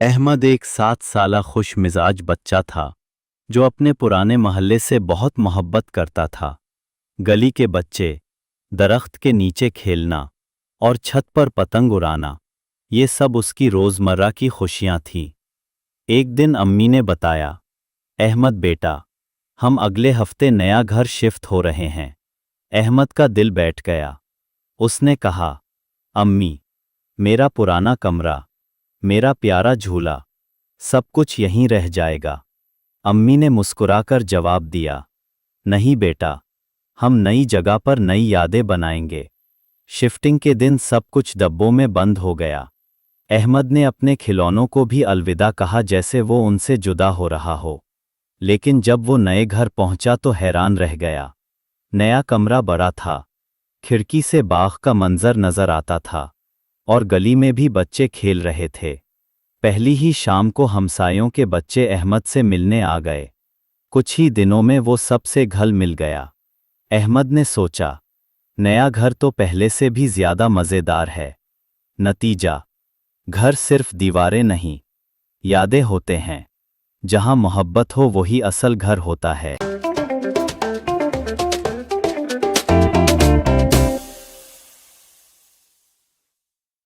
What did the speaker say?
احمد ایک 7 سالہ خوش مزاج بچہ تھا جو اپنے پرانے محلے سے بہت محبت کرتا تھا۔ گلی کے بچے، درخت کے نیچے کھیلنا اور چھت پر پتنگ اڑانا، یہ سب اس کی روزمرہ کی خوشیاں تھیں۔ ایک دن امی نے بتایا، احمد بیٹا، ہم اگلے ہفتے نیا گھر شفٹ ہو رہے ہیں۔ احمد کا دل بیٹھ گیا۔ اس نے کہا، امی، میرا پرانا کمرہ، میرا پیارا جھولا، سب کچھ یہیں رہ جائے گا۔ امی نے مسکرا کر جواب دیا، نہیں بیٹا، ہم نئی جگہ پر نئی یادیں بنائیں گے۔ شفٹنگ کے دن سب کچھ ڈبوں میں بند ہو گیا۔ احمد نے اپنے کھلونوں کو بھی الوداع کہا جیسے وہ ان سے جدا ہو رہا ہو۔ لیکن جب وہ نئے گھر پہنچا تو حیران رہ گیا۔ نیا کمرہ بڑا تھا، کھڑکی سے باغ کا منظر نظر آتا تھا، اور گلی میں بھی بچے کھیل رہے تھے۔ پہلی ہی شام کو ہمسایوں کے بچے احمد سے ملنے آ گئے۔ کچھ ہی دنوں میں وہ سب سے گھل مل گیا۔ احمد نے سوچا، نیا گھر تو پہلے سے بھی زیادہ مزیدار ہے۔ نتیجہ، گھر صرف دیواریں نہیں، یادیں ہوتے ہیں۔ جہاں محبت ہو وہی اصل گھر ہوتا ہے۔